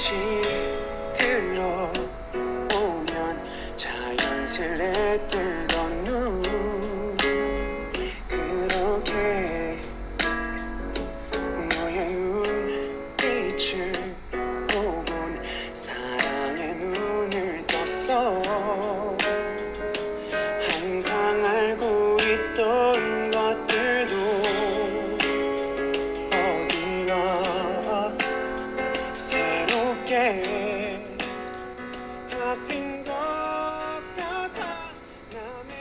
다시 들어오면 자연스레 뜨던 눈 그렇게 너의 눈빛을 보곤 사랑의 눈을 떴어. 항상 알고 있던 것들도 어딘가 새롭게 바뀐 것 같아. 남의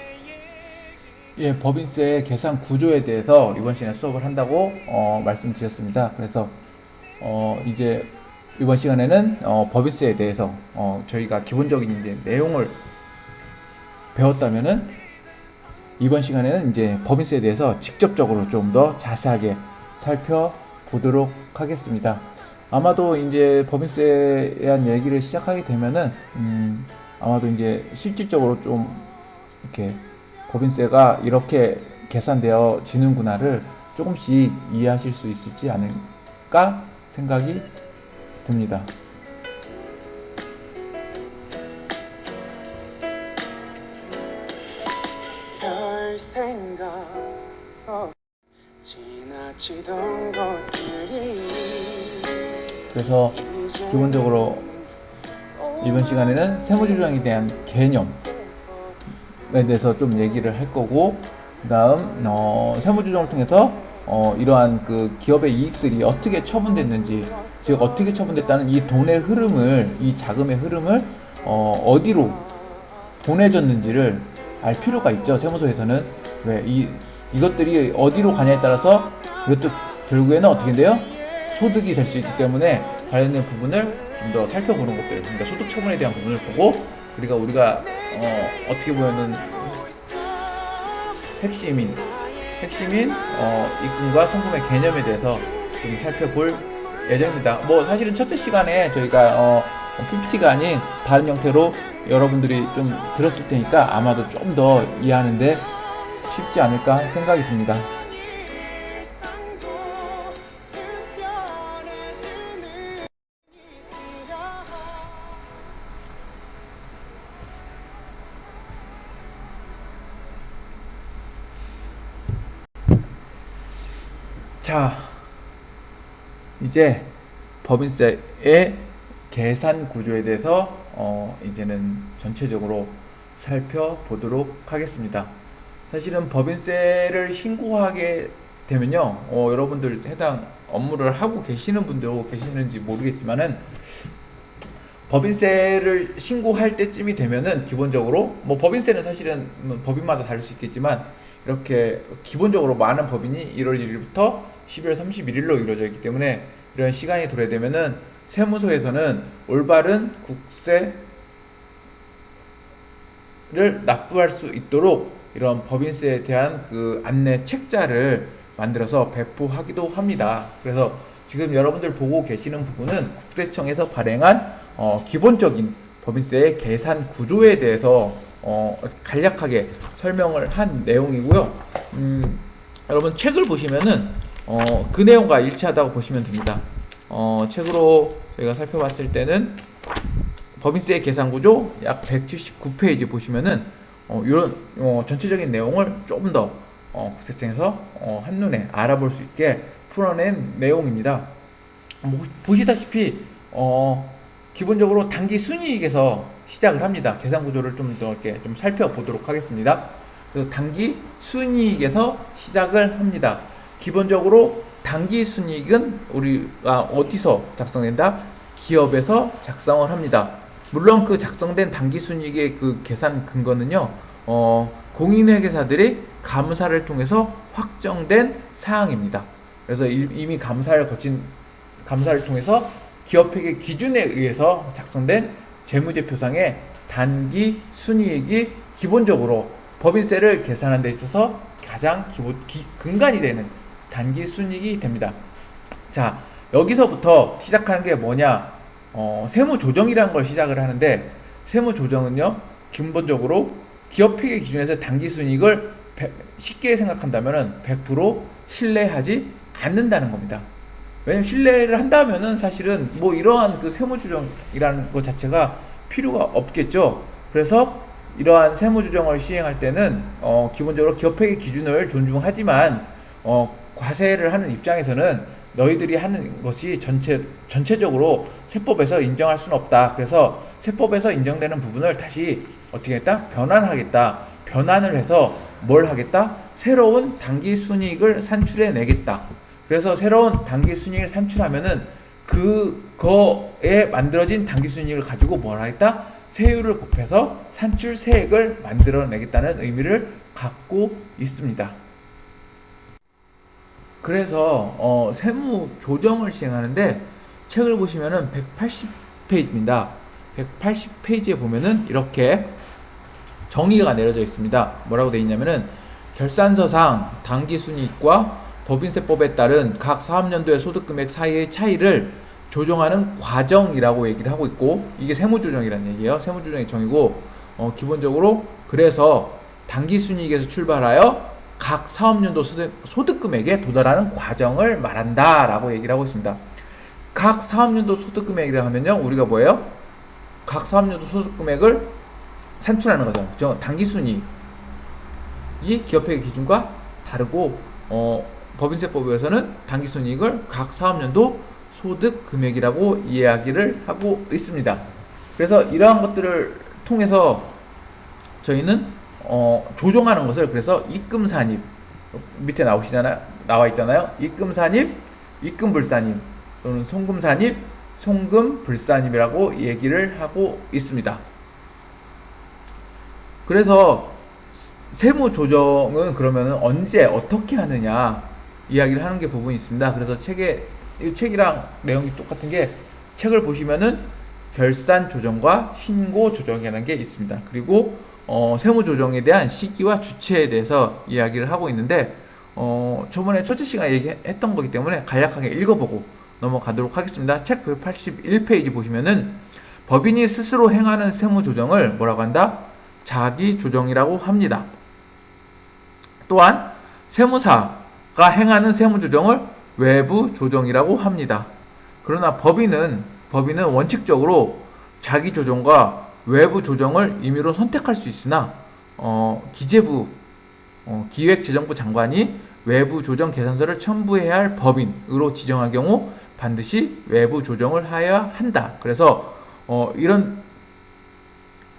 예, 법인세 계산 구조에 대해서 이번 시간에 수업을 한다고 말씀드렸습니다. 그래서 이제 이번 시간에는 법인세에 대해서 저희가 기본적인 이제 내용을 배웠다면은 이번 시간에는 이제 법인세에 대해서 직접적으로 좀 더 자세하게 살펴보도록 하겠습니다. 아마도 이제 법인세에 대한 얘기를 시작하게 되면은 아마도 이제 실질적으로 좀 이렇게 법인세가 이렇게 계산되어지는구나를 조금씩 이해하실 수 있을지 않을까 생각이 듭니다. 별 생각 지나치던 것들이 그래서 기본적으로 이번 시간에는 세무조정에 대한 개념에 대해서 좀 얘기를 할 거고, 그 다음 세무조정을 통해서 이러한 그 기업의 이익들이 어떻게 처분됐는지, 즉 어떻게 처분됐다는 이 돈의 흐름을, 이 자금의 흐름을 어디로 보내졌는지를 알 필요가 있죠. 세무서에서는 왜 이것들이 어디로 가냐에 따라서 이것도 결국에는 어떻게 돼요? 소득이 될 수 있기 때문에 관련된 부분을 좀 더 살펴보는 것들, 그러니까 소득 처분에 대한 부분을 보고, 그리고 우리가 어떻게 보면은 핵심인 입금과 송금의 개념에 대해서 좀 살펴볼 예정입니다. 뭐 사실은 첫째 시간에 저희가 PPT가 아닌 다른 형태로 여러분들이 좀 들었을 테니까 아마도 좀 더 이해하는데 쉽지 않을까 생각이 듭니다. 자, 이제 법인세의 계산 구조에 대해서 이제는 전체적으로 살펴보도록 하겠습니다. 사실은 법인세를 신고하게 되면요, 여러분들 해당 업무를 하고 계시는 분도 계시는지 모르겠지만은 법인세를 신고할 때쯤이 되면은 기본적으로 뭐 법인세는 사실은 법인마다 다를 수 있겠지만 이렇게 기본적으로 많은 법인이 1월 1일부터 12월 31일로 이루어져 있기 때문에 이런 시간이 도래되면은 세무서에서는 올바른 국세를 납부할 수 있도록 이런 법인세에 대한 그 안내 책자를 만들어서 배포하기도 합니다. 그래서 지금 여러분들 보고 계시는 부분은 국세청에서 발행한 기본적인 법인세의 계산 구조에 대해서 간략하게 설명을 한 내용이고요. 여러분 책을 보시면은 그 내용과 일치하다고 보시면 됩니다. 책으로 저희가 살펴봤을 때는 법인세 계산 구조 약 179페이지 보시면은 이런 전체적인 내용을 조금 더 국세청에서 한눈에 알아볼 수 있게 풀어낸 내용입니다. 보시다시피 기본적으로 당기 순이익에서 시작을 합니다. 계산 구조를 좀 더 이렇게 좀 살펴보도록 하겠습니다. 그래서 당기 순이익에서 시작을 합니다. 기본적으로 당기 순이익은 우리가 어디서 작성된다? 기업에서 작성을 합니다. 물론 그 작성된 당기 순이익의 그 계산 근거는요, 공인회계사들이 감사를 통해서 확정된 사항입니다. 그래서 이미 감사를 통해서 기업회계 기준에 의해서 작성된 재무제표상의 단기 순이익이 기본적으로 법인세를 계산하는 데 있어서 가장 근간이 되는 단기 순이익이 됩니다. 자, 여기서부터 시작하는 게 뭐냐? 세무조정이라는 걸 시작을 하는데, 세무조정은요, 기본적으로 기업회계 기준에서 단기 순이익을 쉽게 생각한다면 100% 신뢰하지 않는다는 겁니다. 왜냐면 신뢰를 한다면은 사실은 뭐 이러한 그 세무조정이라는 것 자체가 필요가 없겠죠. 그래서 이러한 세무조정을 시행할 때는 기본적으로 기업회계 기준을 존중하지만 과세를 하는 입장에서는 너희들이 하는 것이 전체적으로 세법에서 인정할 수는 없다. 그래서 세법에서 인정되는 부분을 다시 어떻게 했다? 변환하겠다. 변환을 해서 뭘 하겠다? 새로운 당기순이익을 산출해 내겠다. 그래서 새로운 당기순이익을 산출하면은 그거에 만들어진 당기순이익을 가지고 뭘 하겠다? 세율을 곱해서 산출 세액을 만들어내겠다는 의미를 갖고 있습니다. 그래서 세무 조정을 시행하는데 책을 보시면은 180페이지입니다. 180페이지에 보면은 이렇게 정의가 내려져 있습니다. 뭐라고 되어 있냐면은 결산서상 당기순이익과 법인세법에 따른 각 사업년도의 소득금액 사이의 차이를 조정하는 과정이라고 얘기를 하고 있고, 이게 세무조정이라는 얘기예요. 세무조정의 정의고, 기본적으로 그래서 당기순이익에서 출발하여 각 사업년도 소득금액에 도달하는 과정을 말한다 라고 얘기를 하고 있습니다. 각 사업년도 소득금액이라 하면요, 우리가 뭐예요? 각 사업년도 소득금액을 산출하는 거죠. 당기순이익이 기업회계 기준과 다르고, 법인세법에서는 당기순이익을 각 사업년도 소득금액이라고 이야기를 하고 있습니다. 그래서 이러한 것들을 통해서 저희는 조정하는 것을, 그래서 입금산입, 밑에 나와 있잖아요. 입금산입, 입금불산입, 또는 송금산입, 송금불산입이라고 얘기를 하고 있습니다. 그래서 세무조정은 그러면 언제 어떻게 하느냐 이야기를 하는 게 부분이 있습니다. 그래서 이 책이랑 내용이 똑같은 게, 책을 보시면은 결산조정과 신고조정이라는 게 있습니다. 그리고 세무조정에 대한 시기와 주체에 대해서 이야기를 하고 있는데, 저번에 첫째 시간에 얘기했던 거기 때문에 간략하게 읽어보고 넘어가도록 하겠습니다. 책 181페이지 보시면은 법인이 스스로 행하는 세무조정을 뭐라고 한다? 자기조정이라고 합니다. 또한 세무사가 행하는 세무조정을 외부조정이라고 합니다. 그러나 법인은 원칙적으로 자기조정과 외부조정을 임의로 선택할 수 있으나 기재부 기획재정부 장관이 외부조정 계산서를 첨부해야 할 법인으로 지정할 경우 반드시 외부조정을 하여야 한다. 그래서 이런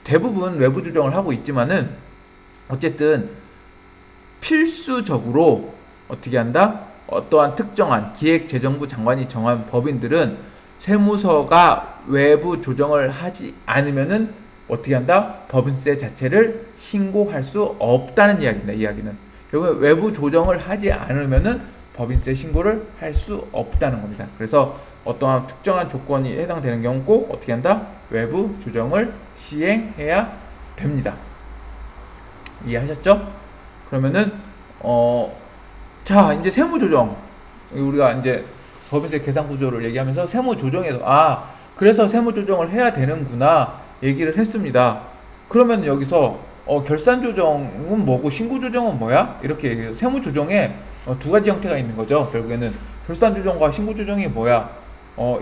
대부분 외부조정을 하고 있지만은 어쨌든 필수적으로 어떻게 한다? 어떠한 특정한 기획재정부 장관이 정한 법인들은 세무서가 외부 조정을 하지 않으면은 어떻게 한다? 법인세 자체를 신고할 수 없다는 이야기입니다. 이야기는 결국 외부 조정을 하지 않으면은 법인세 신고를 할 수 없다는 겁니다. 그래서 어떠한 특정한 조건이 해당되는 경우 꼭 어떻게 한다? 외부 조정을 시행해야 됩니다. 이해하셨죠? 그러면은 자, 이제 세무조정, 우리가 이제 법인세 계산 구조를 얘기하면서 세무조정에서 그래서 세무조정을 해야 되는구나 얘기를 했습니다. 그러면 여기서 결산조정은 뭐고 신고조정은 뭐야? 이렇게 얘기해요. 세무조정에 두 가지 형태가 있는 거죠. 결국에는 결산조정과 신고조정이 뭐야?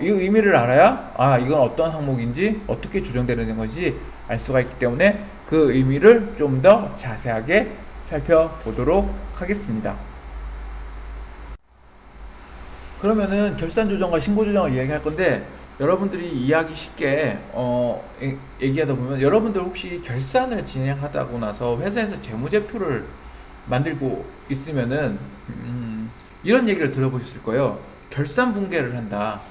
이 의미를 알아야 이건 어떤 항목인지 어떻게 조정되는 것인지 알 수가 있기 때문에 그 의미를 좀 더 자세하게 살펴보도록 하겠습니다. 그러면은 결산조정과 신고조정을 이야기할 건데, 여러분들이 이해하기 쉽게 얘기하다 보면, 여러분들 혹시 결산을 진행하다고 나서 회사에서 재무제표를 만들고 있으면은 이런 얘기를 들어보셨을 거예요. 결산분계를 한다.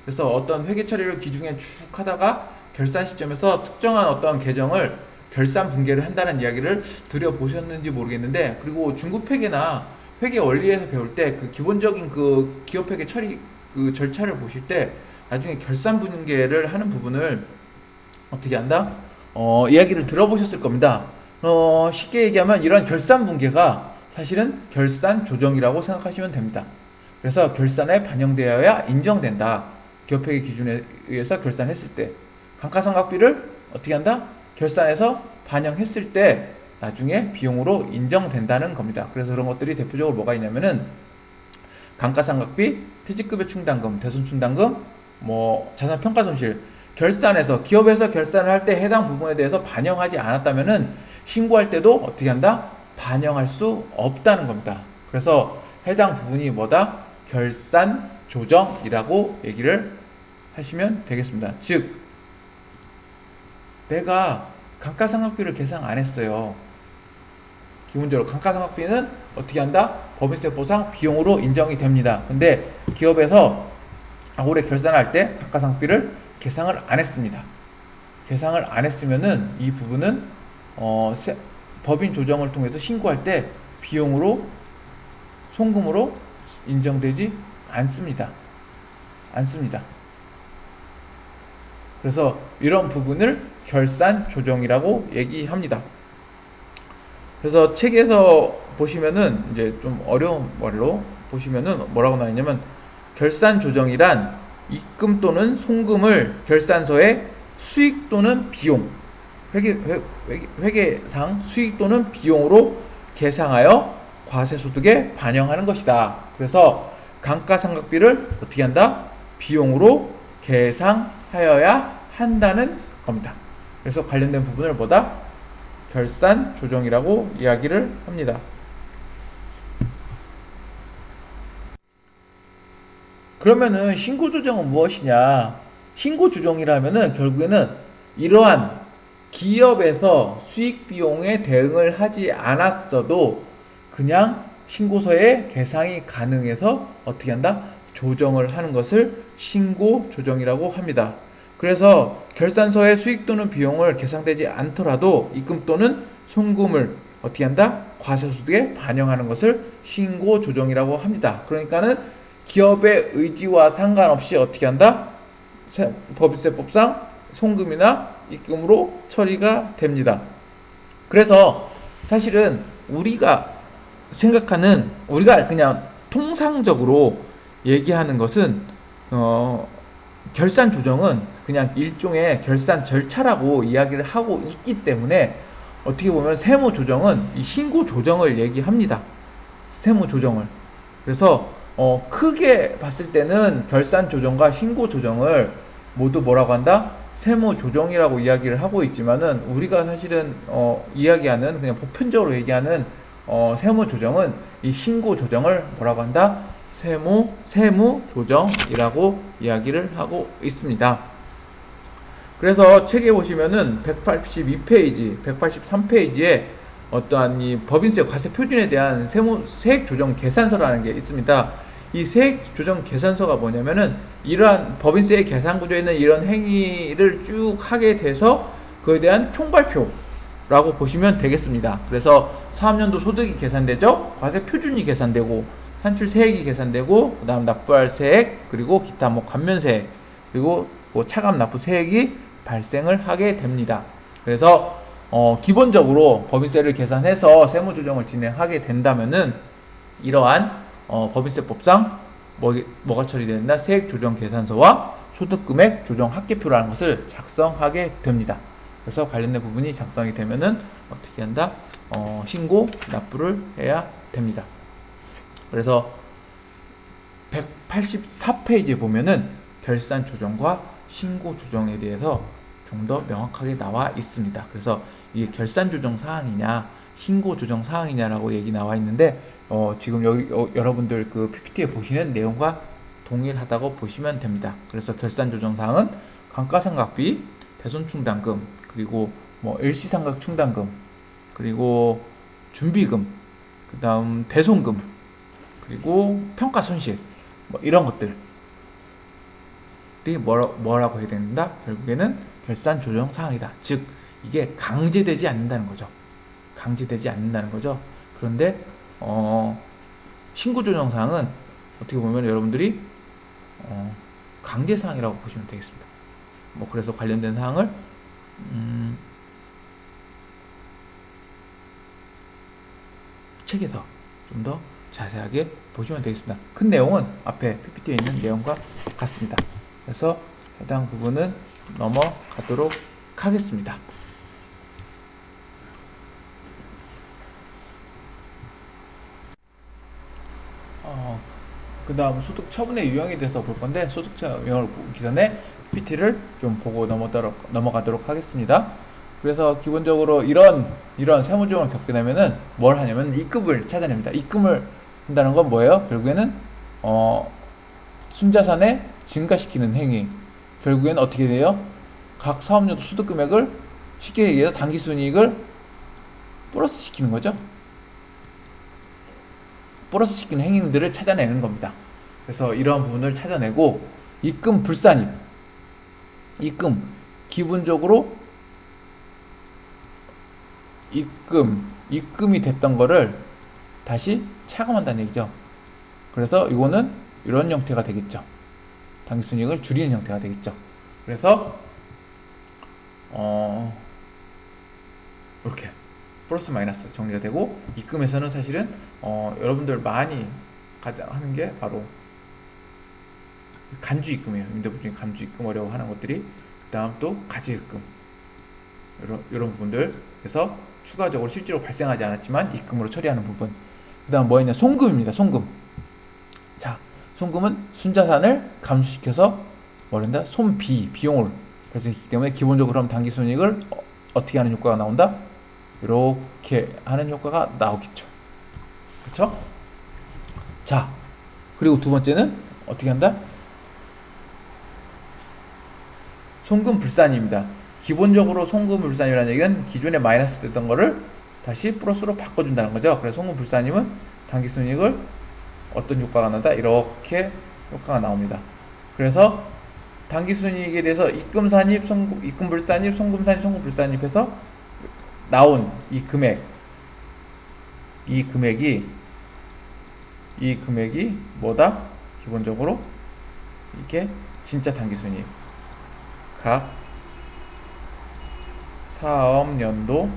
그래서 어떤 회계 처리를 기중에 쭉 하다가 결산 시점에서 특정한 어떤 계정을 결산 분계를 한다는 이야기를 들어보셨는지 모르겠는데, 그리고 중급 회계나 회계 원리에서 배울 때 그 기본적인 그 기업 회계 처리 그 절차를 보실 때 나중에 결산 분계를 하는 부분을 어떻게 한다? 이야기를 들어보셨을 겁니다. 쉽게 얘기하면 이런 결산 분계가 사실은 결산 조정이라고 생각하시면 됩니다. 그래서 결산에 반영되어야 인정된다. 기업 회계 기준에 의해서 결산했을 때 감가상각비를 어떻게 한다? 결산해서 반영했을 때 나중에 비용으로 인정된다는 겁니다. 그래서 그런 것들이 대표적으로 뭐가 있냐면은 감가상각비, 퇴직급여 충당금, 대손 충당금, 뭐 자산 평가 손실, 결산에서 기업에서 결산을 할 때 해당 부분에 대해서 반영하지 않았다면은 신고할 때도 어떻게 한다? 반영할 수 없다는 겁니다. 그래서 해당 부분이 뭐다? 결산 조정이라고 얘기를 하시면 되겠습니다. 즉 내가 감가상각비를 계산 안 했어요. 기본적으로 감가상각비는 어떻게 한다? 법인세 보상 비용으로 인정이 됩니다. 근데 기업에서 올해 결산할 때 감가상각비를 계상을 안 했습니다. 계상을 안 했으면은 이 부분은 법인 조정을 통해서 신고할 때 비용으로 송금으로 인정되지 않습니다. 그래서 이런 부분을 결산 조정이라고 얘기합니다. 그래서 책에서 보시면은 이제 좀 어려운 말로 보시면은 뭐라고 나와 있냐면 결산 조정이란 입금 또는 송금을 결산서에 수익 또는 비용 회계상 수익 또는 비용으로 계상하여 과세소득에 반영하는 것이다. 그래서 감가상각비를 어떻게 한다? 비용으로 계상하여야 한다는 겁니다. 그래서 관련된 부분을 뭐다? 결산 조정이라고 이야기를 합니다. 그러면은 신고 조정은 무엇이냐? 신고 조정이라면은 결국에는 이러한 기업에서 수익 비용에 대응을 하지 않았어도 그냥 신고서에 계상이 가능해서 어떻게 한다? 조정을 하는 것을 신고 조정이라고 합니다. 그래서 결산서에 수익 또는 비용을 계상되지 않더라도 입금 또는 송금을 어떻게 한다? 과세소득에 반영하는 것을 신고 조정이라고 합니다. 그러니까는 기업의 의지와 상관없이 어떻게 한다? 법인세법상 송금이나 입금으로 처리가 됩니다. 그래서 사실은 우리가 생각하는 우리가 그냥 통상적으로 얘기하는 것은 결산 조정은 그냥 일종의 결산 절차라고 이야기를 하고 있기 때문에 어떻게 보면 세무 조정은 이 신고 조정을 얘기합니다. 세무 조정을. 그래서 크게 봤을 때는 결산 조정과 신고 조정을 모두 뭐라고 한다? 세무 조정이라고 이야기를 하고 있지만은 우리가 사실은 이야기하는 그냥 보편적으로 얘기하는 세무 조정은 이 신고 조정을 뭐라고 한다? 세무 조정이라고 이야기를 하고 있습니다. 그래서 책에 보시면은 182페이지, 183페이지에 어떠한 이 법인세 과세 표준에 대한 세액 조정 계산서라는 게 있습니다. 이 세액 조정 계산서가 뭐냐면은 이러한 법인세 계산 구조에 있는 이런 행위를 쭉 하게 돼서 그에 대한 총발표라고 보시면 되겠습니다. 그래서 사업년도 소득이 계산되죠. 과세 표준이 계산되고 산출 세액이 계산되고 그다음 납부할 세액 그리고 기타 뭐 감면세액 그리고 뭐 차감 납부 세액이 발생을 하게 됩니다. 그래서 기본적으로 법인세를 계산해서 세무 조정을 진행하게 된다면은 이러한 법인세법상 뭐가 처리된다? 세액 조정 계산서와 소득금액 조정 합계표라는 것을 작성하게 됩니다. 그래서 관련된 부분이 작성이 되면은 어떻게 한다? 신고 납부를 해야 됩니다. 그래서 184페이지에 보면은 결산 조정과 신고 조정에 대해서 좀 더 명확하게 나와 있습니다. 그래서 이게 결산 조정 사항이냐 신고 조정 사항이냐라고 얘기 나와 있는데 지금 여기 여러분들 그 PPT에 보시는 내용과 동일하다고 보시면 됩니다. 그래서 결산 조정 사항은 감가상각비, 대손충당금, 그리고 뭐 일시상각 충당금, 그리고 준비금, 그다음 대손금, 그리고 평가손실 뭐 이런 것들이 뭐라고 해야 된다? 결국에는 결산 조정 사항이다. 즉 이게 강제되지 않는다는 거죠. 그런데 신고 조정 사항은 어떻게 보면 여러분들이 강제 사항이라고 보시면 되겠습니다. 뭐 그래서 관련된 사항을 책에서 좀 더 자세하게 보시면 되겠습니다. 큰 내용은 앞에 PPT에 있는 내용과 같습니다. 그래서 해당 부분은 넘어가도록 하겠습니다. 그 다음 소득 처분의 유형에 대해서 볼 건데, 소득 처분 유형을 보기 전에 PPT를 좀 보고 넘어가도록 하겠습니다. 그래서 기본적으로 이런 세무조항을 겪게 되면은 뭘 하냐면 입금을 찾아냅니다. 입금을 한다는 건 뭐예요? 결국에는 순자산에 증가시키는 행위. 결국에는 어떻게 돼요? 각 사업연도 소득 금액을 쉽게 얘기해서 당기순이익을 플러스 시키는 거죠. 플러스 시키는 행위들을 찾아내는 겁니다. 그래서 이러한 부분을 찾아내고, 입금 불산입. 기본적으로 입금이 됐던 거를 다시 차감한다는 얘기죠. 그래서 이거는 이런 형태가 되겠죠. 당기순이익을 줄이는 형태가 되겠죠. 그래서 이렇게 플러스 마이너스 정리가 되고, 입금에서는 사실은 여러분들 많이 가장 하는 게 바로 간주 입금이에요. 임대부 중에 간주 입금 어려워하는 것들이. 그 다음 또 가지 입금, 이런 부분들. 그래서 추가적으로 실제로 발생하지 않았지만 입금으로 처리하는 부분. 그 다음 뭐였냐? 송금입니다. 송금. 자, 송금은 순자산을 감소시켜서 뭐란다? 비용을 발생시키기 때문에 기본적으로 그럼 당기순이익을 어떻게 하는 효과가 나온다? 이렇게 하는 효과가 나오겠죠. 그렇죠? 자, 그리고 두 번째는 어떻게 한다? 송금 불산입니다. 기본적으로 송금 불산이라는 얘기는 기존에 마이너스 됐던 거를 다시 플러스로 바꿔준다는 거죠. 그래서 송금 불산임은 당기순이익을 어떤 효과가 난다? 이렇게 효과가 나옵니다. 그래서 당기순이익에 대해서 입금산입, 입금불산입, 송금산입, 송금불산입해서 나온 이 금액이 뭐다? 기본적으로 이게 진짜 당기순이익. 각 사업연도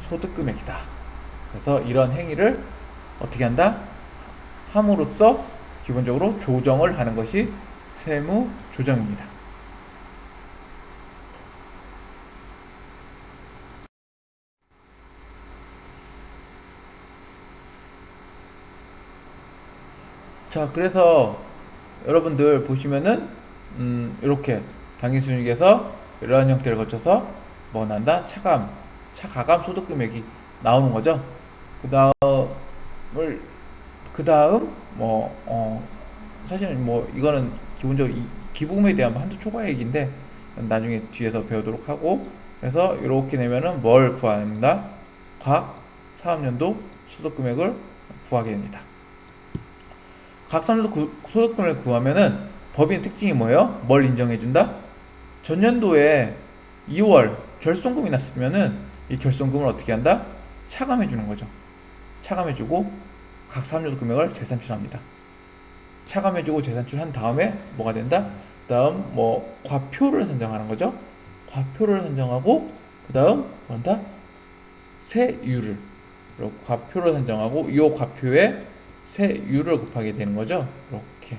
소득금액이다. 그래서 이런 행위를 어떻게 한다? 함으로써 기본적으로 조정을 하는 것이 세무조정입니다. 자, 그래서 여러분들 보시면은 이렇게 당기순이익에서 이러한 형태를 거쳐서 뭐 난다? 차가감 소득금액이 나오는 거죠. 그 다음 사실은 이거는 기본적으로 이 기부금에 대한 한두 초과 얘기인데 나중에 뒤에서 배우도록 하고, 그래서 이렇게 내면은 뭘 구한다? 각 사업연도 소득금액을 구하게 됩니다. 각 사업연도 소득금액을 구하면은 법인의 특징이 뭐예요? 뭘 인정해준다? 전년도에 2월 결손금이 났으면은 이 결손금을 어떻게 한다? 차감해주는 거죠. 차감해주고 각 사업연도 금액을 재산출합니다. 차감해주고 재산출한 다음에 뭐가 된다? 그 다음 과표를 산정하는 거죠. 과표를 산정하고 그 다음 뭐한다? 세율을 과표를 산정하고 이 과표에 세율을 곱하게 되는 거죠. 이렇게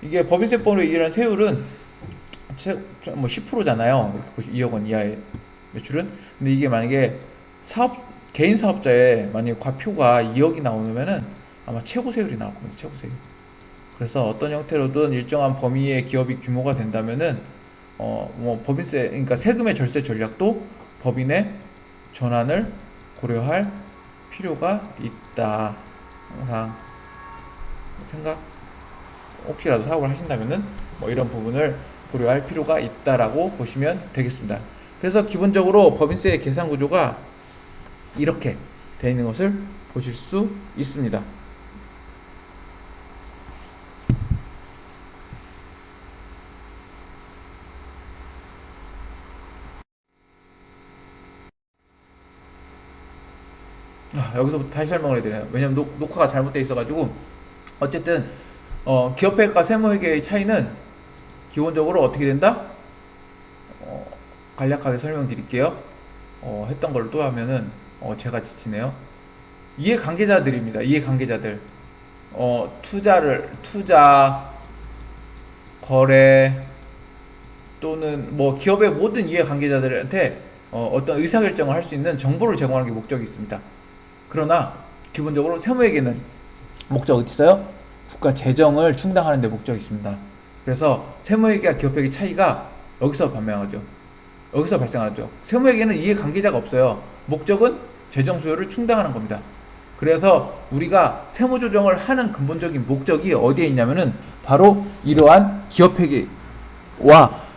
이게 법인세법으로 이런 세율은 10%잖아요. 2억 원 이하의 매출은. 근데 이게 만약에 개인 사업자의 만약에 과표가 2억이 나오면은 아마 최고 세율이 나올 겁니다. 최고 세율. 그래서 어떤 형태로든 일정한 범위의 기업이 규모가 된다면은 법인세, 그러니까 세금의 절세 전략도 법인의 전환을 고려할 필요가 있다. 항상 혹시라도 사업을 하신다면은 이런 부분을 고려할 필요가 있다라고 보시면 되겠습니다. 그래서 기본적으로 법인세 계산 구조가 이렇게 되어 있는 것을 보실 수 있습니다. 여기서부터 다시 설명을 해드려요. 왜냐면 녹화가 잘못되어 있어가지고. 어쨌든 기업회계과 세무회계의 차이는 기본적으로 어떻게 된다? 간략하게 설명드릴게요. 했던 걸 또 하면은 제가 지치네요. 이해관계자들입니다. 이해관계자들. 투자, 거래 또는 기업의 모든 이해관계자들한테 어떤 의사결정을 할 수 있는 정보를 제공하는 게 목적이 있습니다. 그러나 기본적으로 세무회계는 목적 어디 있어요? 국가 재정을 충당하는 데 목적이 있습니다. 그래서 세무회계와 기업회계 차이가 여기서 발생하죠. 여기서 발생하죠. 세무회계는 이해관계자가 없어요. 목적은 재정 수요를 충당하는 겁니다. 그래서 우리가 세무조정을 하는 근본적인 목적이 어디에 있냐면은 바로 이러한 기업회계와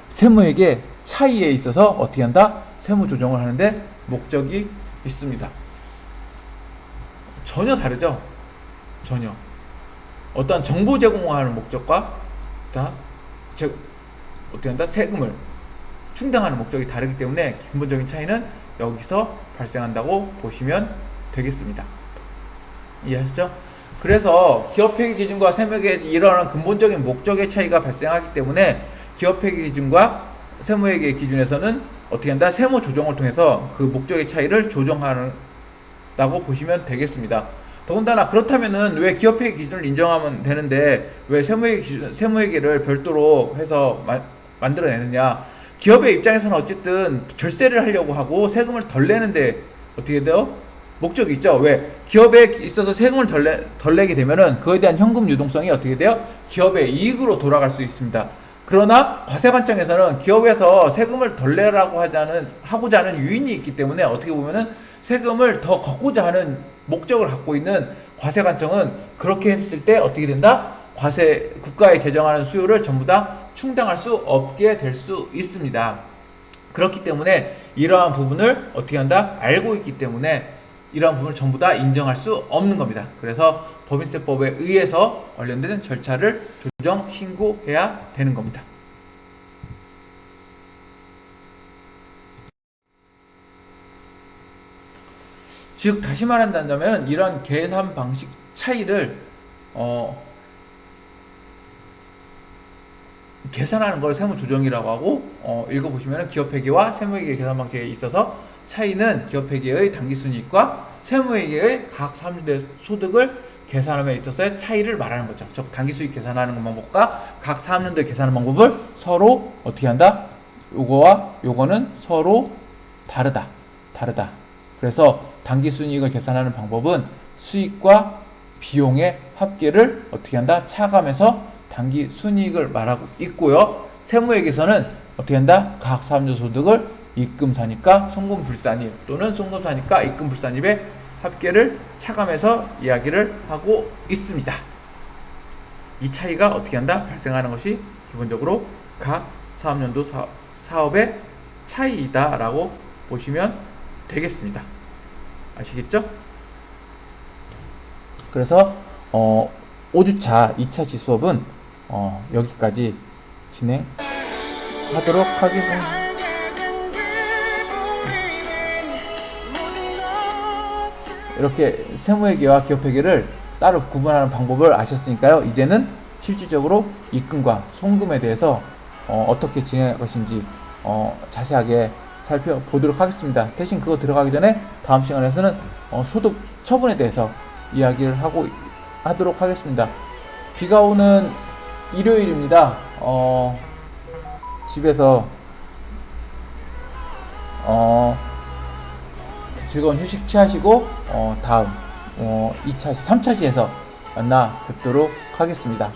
세무회계 차이에 있어서 어떻게 한다? 세무조정을 하는데 목적이 있습니다. 전혀 다르죠? 전혀. 어떤 정보 제공하는 목적과 어떻게 한다? 세금을 충당하는 목적이 다르기 때문에 근본적인 차이는 여기서 발생한다고 보시면 되겠습니다. 이해하셨죠? 그래서 기업회계 기준과 세무회계 이러한 근본적인 목적의 차이가 발생하기 때문에 기업회계 기준과 세무회계 기준에서는 어떻게 한다? 세무 조정을 통해서 그 목적의 차이를 조정한다고 보시면 되겠습니다. 더군다나 그렇다면은 왜 기업회계 기준을 인정하면 되는데 왜 세무회계를 별도로 해서 만들어내느냐? 기업의 입장에서는 어쨌든 절세를 하려고 하고 세금을 덜 내는데 어떻게 돼요? 목적이 있죠. 왜? 기업에 있어서 세금을 덜 내게 되면은 그에 대한 현금 유동성이 어떻게 돼요? 기업의 이익으로 돌아갈 수 있습니다. 그러나 과세 관점에서는 기업에서 세금을 덜 내라고 하고자 하는 유인이 있기 때문에 어떻게 보면은 세금을 더 걷고자 하는 목적을 갖고 있는 과세 관점은 그렇게 했을 때 어떻게 된다? 국가에 재정하는 수요를 전부 다 충당할 수 없게 될 수 있습니다. 그렇기 때문에 이러한 부분을 어떻게 한다? 알고 있기 때문에 이러한 부분을 전부 다 인정할 수 없는 겁니다. 그래서 법인세법에 의해서 관련된 절차를 조정 신고해야 되는 겁니다. 즉 다시 말한다면 이러한 계산 방식 차이를 계산하는 걸 세무조정이라고 하고 읽어보시면 기업회계와 세무회계 계산 방식에 있어서 차이는 기업회계의 당기순이익과 세무회계의 각 사업주의 소득을 계산함에 있어서의 차이를 말하는 거죠. 즉 당기수익 계산하는 방법과 각 사업연도에 계산하는 방법을 서로 어떻게 한다? 요거와 요거는 서로 다르다. 그래서 당기순이익을 계산하는 방법은 수익과 비용의 합계를 어떻게 한다? 차감해서 당기순이익을 말하고 있고요. 세무회계에서는 어떻게 한다? 각 사업주 소득을 입금사니까 송금불산입 또는 송금사니까 입금불산입의 합계를 차감해서 이야기를 하고 있습니다. 이 차이가 어떻게 한다? 발생하는 것이 기본적으로 각 사업연도 사업의 차이이다 라고 보시면 되겠습니다. 아시겠죠? 그래서 5주차 2차 지수업은 여기까지 진행하도록 하겠습니다. 이렇게 세무회계와 기업회계를 따로 구분하는 방법을 아셨으니까요. 이제는 실질적으로 입금과 송금에 대해서 어떻게 진행할 것인지 자세하게 살펴보도록 하겠습니다. 대신 그거 들어가기 전에 다음 시간에서는 소득 처분에 대해서 이야기를 하도록 하겠습니다. 비가 오는 일요일입니다. 집에서 즐거운 휴식 취하시고 다음 2차 시, 3차 시에서 만나 뵙도록 하겠습니다.